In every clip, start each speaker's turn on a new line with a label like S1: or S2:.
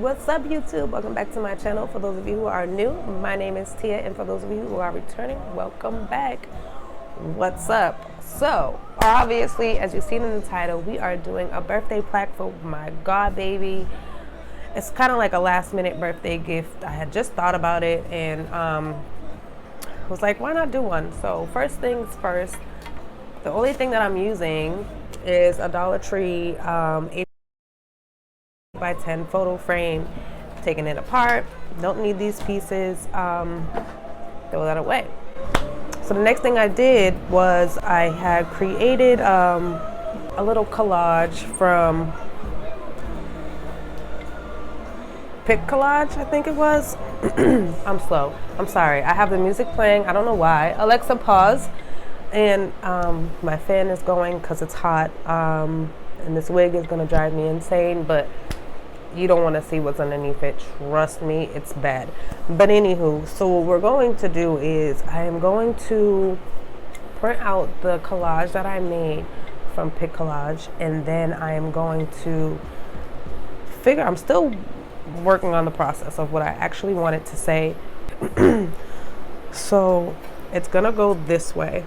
S1: what's up YouTube? Welcome back to my channel. For those of you who are new, my name is Tia, and for those of you who are returning, welcome back. What's up? So, obviously, as you've seen in the title, we are doing a birthday plaque for my god baby. It's kind of like a last minute birthday gift. I had just thought about it and was like, why not do one? So first things first, the only thing that I'm using is a Dollar Tree 8x10 photo frame. Taking it apart, don't need these pieces, throw that away. So the next thing I did was I had created a little collage from Collage, I think it was. I'm slow. I'm sorry. I have the music playing. I don't know why. Alexa, pause. And my fan is going because it's hot. And this wig is going to drive me insane, but you don't want to see what's underneath it. Trust me, it's bad. But anywho, so what we're going to do is I am going to print out the collage that I made from Collage, and then I am going to figure, I'm still working on the process of what I actually wanted to say. So it's gonna go this way.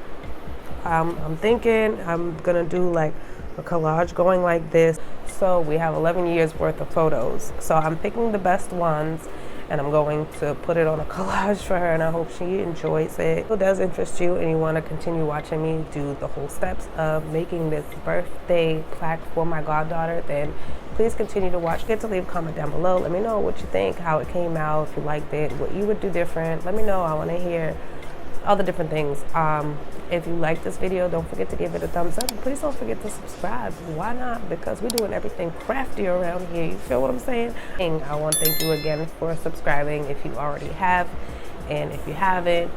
S1: I'm thinking I'm gonna do like a collage going like this. So we have 11 years worth of photos. So I'm picking the best ones and I'm going to put it on a collage for her, and I hope she enjoys it. If it does interest you and you want to continue watching me do the whole steps of making this birthday plaque for my goddaughter, then please continue to watch. Get to leave a comment down below. Let me know what you think, how it came out, if you liked it, what you would do different. Let me know. I want to hear all the different things. If you like this video, don't forget to give it a thumbs up. Please don't forget to subscribe. Why not? Because we're doing everything crafty around here. You feel what I'm saying? And I want to thank you again for subscribing if you already have. And if you haven't,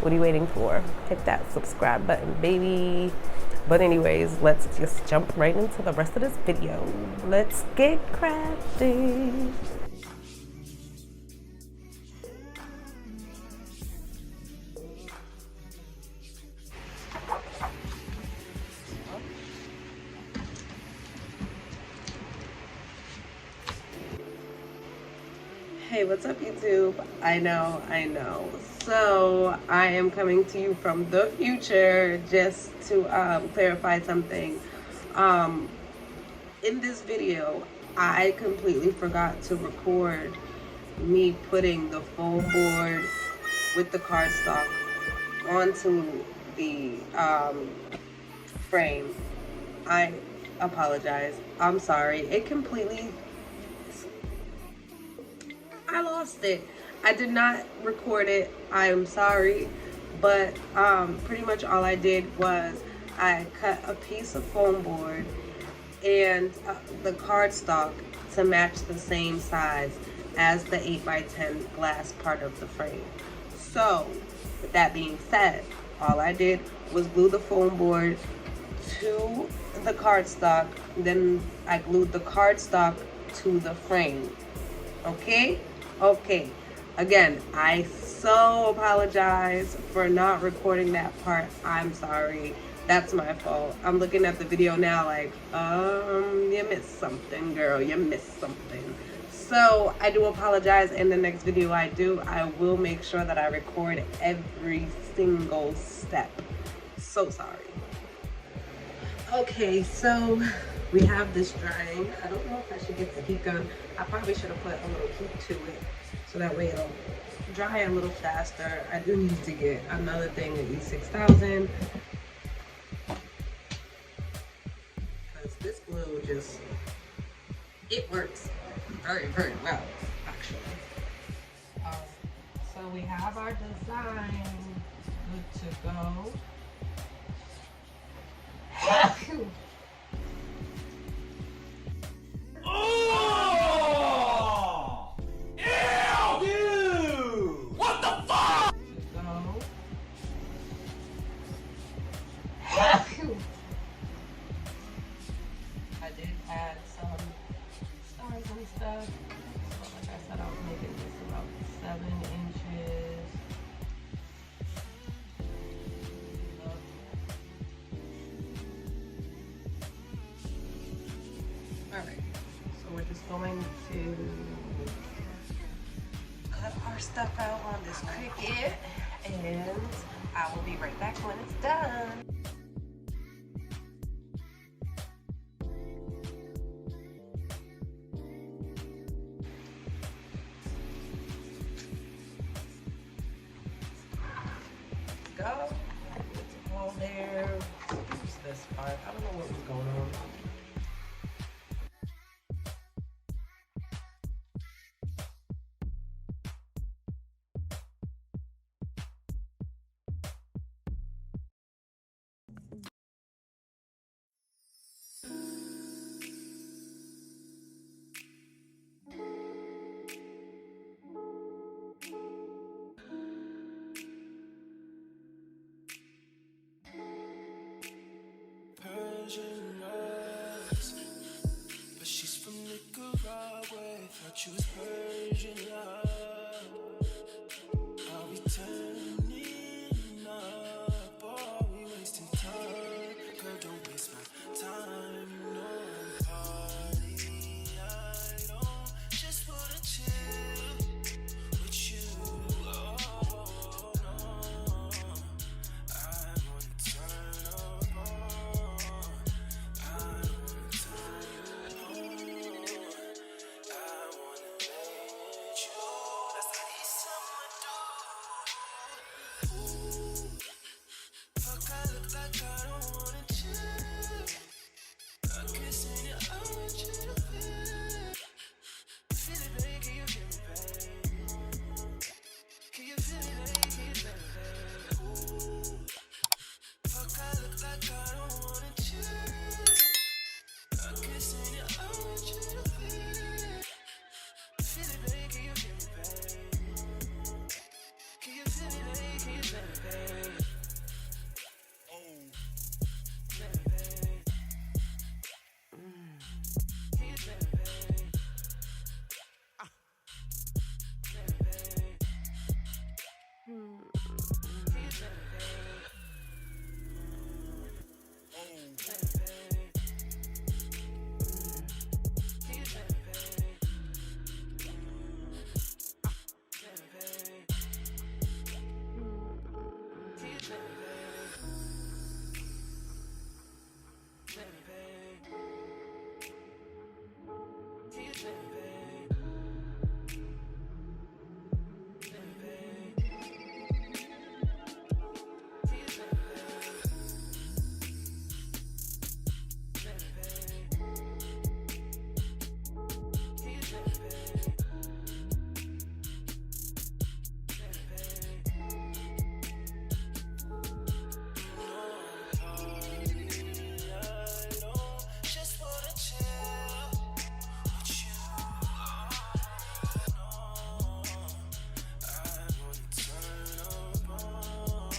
S1: what are you waiting for? Hit that subscribe button, baby. But anyways, let's just jump right into the rest of this video. Let's get crafty. Hey, what's up YouTube? I know. So I am coming to you from the future just to clarify something. In this video, I completely forgot to record me putting the foam board with the cardstock onto the frame. I apologize. I'm sorry. It completely... I lost it. I did not record it. I am sorry, but pretty much all I did was I cut a piece of foam board and the cardstock to match the same size as the 8x10 glass part of the frame. So with that being said, all I did was glue the foam board to the cardstock, then I glued the cardstock to the frame. Okay? Okay, again, I so apologize for not recording that part. I'm sorry. That's my fault. I'm looking at the video now like, you missed something, girl. You missed something. So I do apologize. In the next video I will make sure that I record every single step. So sorry. Okay, so we have this drying. I don't know if I should get the heat gun. I probably should have put a little heat to it so that way it'll dry a little faster. I do need to get another thing at E6000 because this glue just, it works very, very well, actually. So we have our design good to go. I did add some stars and stuff. So like I said, I was making this about 7 inches. Alright, so So we're just going to cut our stuff out on this Cricut, and I will be right back when it's done. Go. It's all there. Use this part. I don't know what was going on.
S2: Persian eyes, but she's from Nicaragua. Thought you was Persian love. Are we turning up? Or are we wasting time? Girl, don't waste my time. You know I'm party. I don't just wanna chill with you. Oh no, I wanna turn up on. I wanna turn you on. I wanna make you. That's how these summer do. Ooh, fuck, I look like I don't wanna chill. I'm kissing you, I want you to feel it. Feel it, baby, can you feel me, babe? Can you feel it, baby, can you feel me, babe? Ooh, fuck, I look like I don't wanna chill. I'm kissing you, I want you to feel it. Feel it, baby, can you feel me, babe? Can you feel it, baby, can you feel me, babe? Oh, feel me, babe. Can you feel me, babe? Feel me, babe. Can you feel me, babe? Oh, feel me, babe. Can you feel me, babe? Feel me, babe. Can you feel me, babe? Feel me, babe. Can you feel me, babe? Feel me, babe. Can you feel me, babe? Feel me, babe. Can you feel me, babe? Feel me, babe. I don't just wanna chill with you. Oh, no. I wanna turn up on.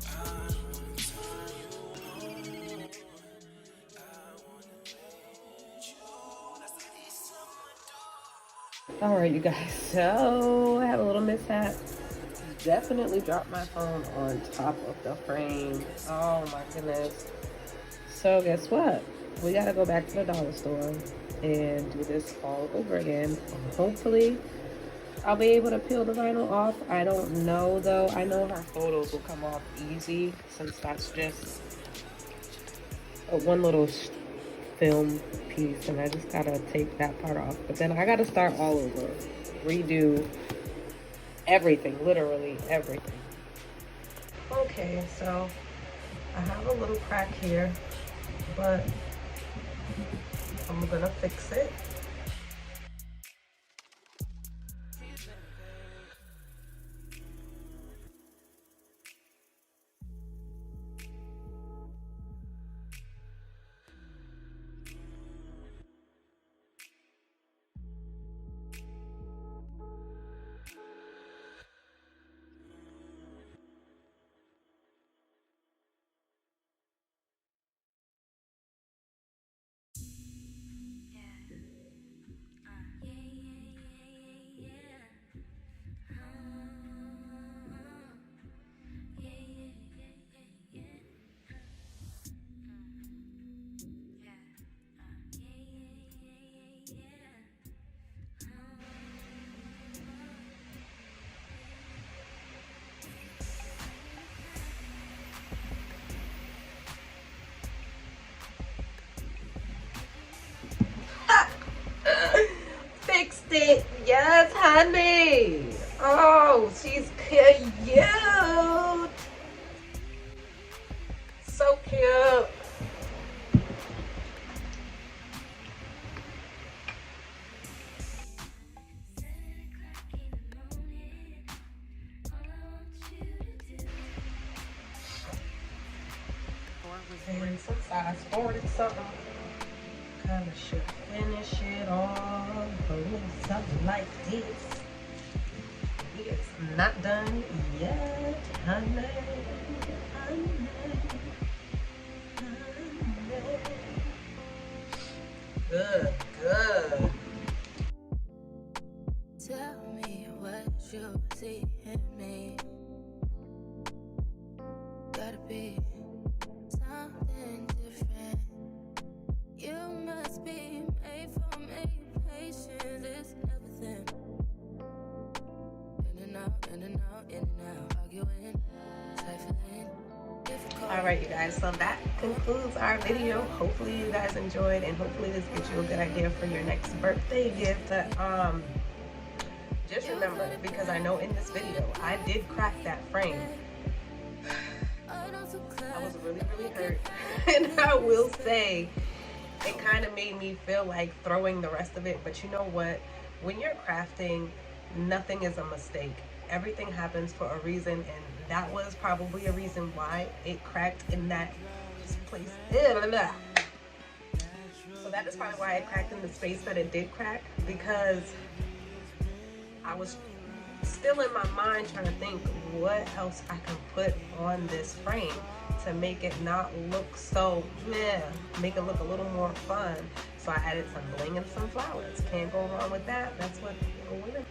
S2: I wanna turn you on. I wanna let you. That's how these summer do.
S1: All right, you guys. So I had a little mishap. Definitely dropped my phone on top of the frame. Oh my goodness. So guess what? We gotta go back to the dollar store and do this all over again. Hopefully I'll be able to peel the vinyl off. I don't know though. I know her photos will come off easy since that's just one little film piece, and I just gotta take that part off. But then I gotta start all over, redo everything, literally everything. Okay, so I have a little crack here, but I'm gonna fix it. honey. Oh, she's cute. So cute. And since I started something, kind of should finish it off a little something like this. It's not done yet, honey. Honey. Good, good.
S2: Tell me what you see in me. Gotta be something different. You must be made for me. Patience is everything. In and out, in and out, in and out. Arguing, trifling.
S1: All right, you guys, so that concludes our video. Hopefully you guys enjoyed, and hopefully this gives you a good idea for your next birthday gift. Just remember, because I know in this video I did crack that frame. I was really, really hurt. And I will say it kind of made me feel like throwing the rest of it. But you know what? When you're crafting, nothing is a mistake. Everything happens for a reason, and that was probably a reason why it cracked in that place. So that is probably why it cracked in the space that it did crack, because I was still in my mind trying to think what else I can put on this frame to make it not look so meh, make it look a little more fun. So I added some bling and some flowers. Can't go wrong with that. That's what women.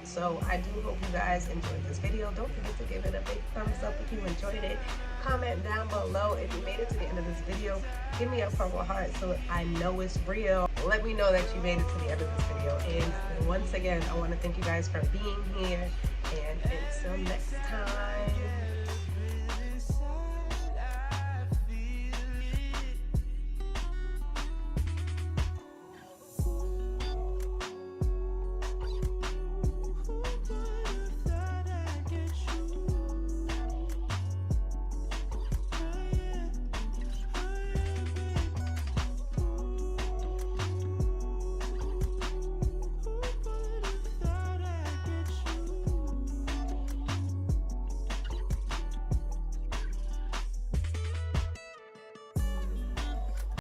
S1: So I do hope you guys enjoyed this video. Don't forget to give it a big thumbs up if you enjoyed it. Comment down below if you made it to the end of this video. Give me a purple heart so I know it's real. Let me know that you made it to the end of this video. And once again, I want to thank you guys for being here. And until next time.